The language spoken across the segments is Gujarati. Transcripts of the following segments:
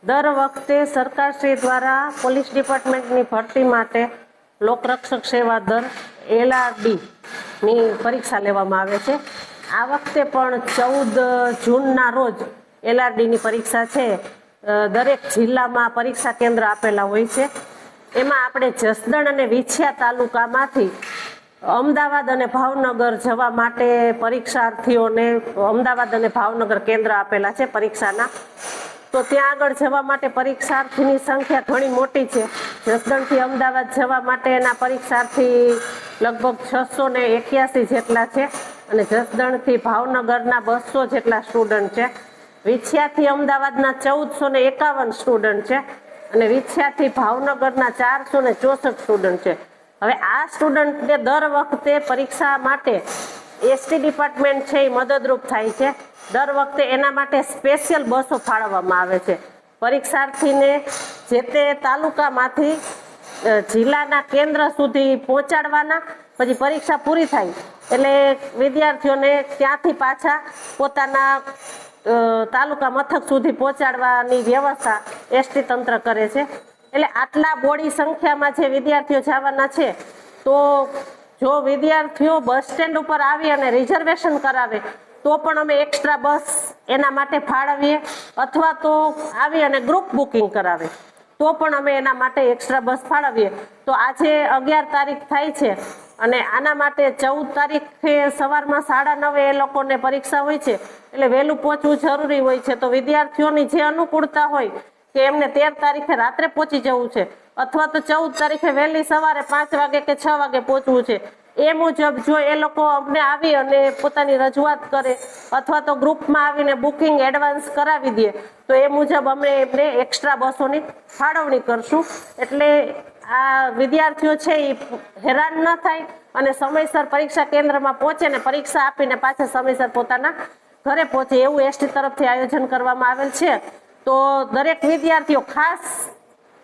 દર વખતે સરકારશ્રી દ્વારા પોલીસ ડિપાર્ટમેન્ટની ભરતી માટે લોકરક્ષક સેવા દળ LRD ની પરીક્ષા લેવામાં આવે છે। આ વખતે પણ 14 જૂનના રોજ LRD ની પરીક્ષા છે। દરેક જિલ્લામાં પરીક્ષા કેન્દ્ર આપેલા હોય છે। એમાં આપણે જસદણ અને વિછિયા તાલુકામાંથી અમદાવાદ અને ભાવનગર જવા માટે પરીક્ષાર્થીઓને અમદાવાદ અને ભાવનગર કેન્દ્ર આપેલા છે પરીક્ષાના। તો ત્યાં આગળ જવા માટે પરીક્ષાર્થીની સંખ્યા ઘણી મોટી છે। જસદણથી અમદાવાદ જવા માટેના પરીક્ષાર્થી લગભગ 681 જેટલા છે અને જસદણથી ભાવનગરના 200 જેટલા સ્ટુડન્ટ છે। વિછિયાથી અમદાવાદના 1451 સ્ટુડન્ટ છે અને વિછિયાથી ભાવનગરના 464 સ્ટુડન્ટ છે। હવે આ સ્ટુડન્ટને દર વખતે પરીક્ષા માટે ST ડિપાર્ટમેન્ટ છે એ મદદરૂપ થાય છે। દર વખતે એના માટે સ્પેશિયલ બસો ફાળવવામાં આવે છે। પરીક્ષાર્થીને જે તે તાલુકામાંથી જિલ્લાના કેન્દ્ર સુધી પહોંચાડવાના, પછી પરીક્ષા પૂરી થાય એટલે વિદ્યાર્થીઓને ત્યાંથી પાછા પોતાના તાલુકા મથક સુધી પહોંચાડવાની વ્યવસ્થા ST તંત્ર કરે છે। એટલે આટલા બોડી સંખ્યામાં જે વિદ્યાર્થીઓ જવાના છે, તો જો વિદ્યાર્થીઓ બસ સ્ટેન્ડ ઉપર આવી અને રિઝર્વેશન કરાવે તો પણ અમે એક્સ્ટ્રા બસ એના માટે ફાળવીએ, અથવા તો આવી અને ગ્રુપ બુકિંગ કરાવે તો પણ અમે એના માટે એક્સ્ટ્રા બસ ફાળવીએ। તો આજે 11 તારીખ થાય છે અને આના માટે 14 તારીખે સવારમાં 9:30 એ લોકોને પરીક્ષા હોય છે, એટલે વહેલું પહોંચવું જરૂરી હોય છે। તો વિદ્યાર્થીઓની જે અનુકૂળતા હોય કે એમને 13 તારીખે રાત્રે પહોંચી જવું છે અથવા તો 14 તારીખે વહેલી સવારે 5 વાગે કે 6 વાગે પહોંચવું છે, એ મુજબ જો એ લોકો અમને આવી અને પોતાની રજૂઆત કરે અથવા તો ગ્રુપમાં આવીને બુકિંગ એડવાન્સ કરાવી દે તો એ મુજબ અમે એમને એક્સ્ટ્રા બસોની ફાળવણી કરશું। એટલે આ વિદ્યાર્થીઓ છે એ હેરાન ન થાય અને સમયસર પરીક્ષા કેન્દ્રમાં પહોંચે ને પરીક્ષા આપીને પાછા સમયસર પોતાના ઘરે પહોંચે એવું ST તરફથી આયોજન કરવામાં આવેલ છે। તો દરેક વિદ્યાર્થીઓ ખાસ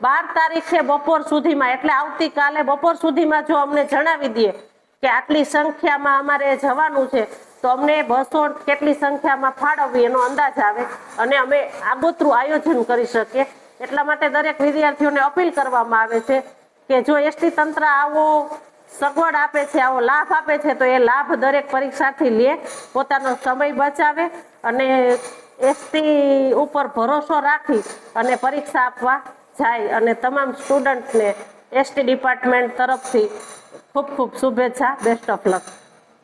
12 તારીખે બપોર સુધીમાં, એટલે આવતીકાલે બપોર સુધીમાં જો અમને જણાવી દે કે આટલી સંખ્યામાં અમારે જવાનું છે તો અમને બસો કેટલી સંખ્યામાં ફાળવવી એનો અંદાજ આવે અને અમે આગોતરું આયોજન કરી શકીએ। એટલા માટે દરેક વિદ્યાર્થીઓને અપીલ કરવામાં આવે છે કે જો ST તંત્ર આવો સગવડ આપે છે, આવો લાભ આપે છે, તો એ લાભ દરેક પરીક્ષાર્થી લે, પોતાનો સમય બચાવે અને ST ઉપર ભરોસો રાખી અને પરીક્ષા આપવા જાય। અને તમામ સ્ટુડન્ટને ST ડિપાર્ટમેન્ટ તરફથી ખૂબ ખૂબ શુભેચ્છા। Best of luck.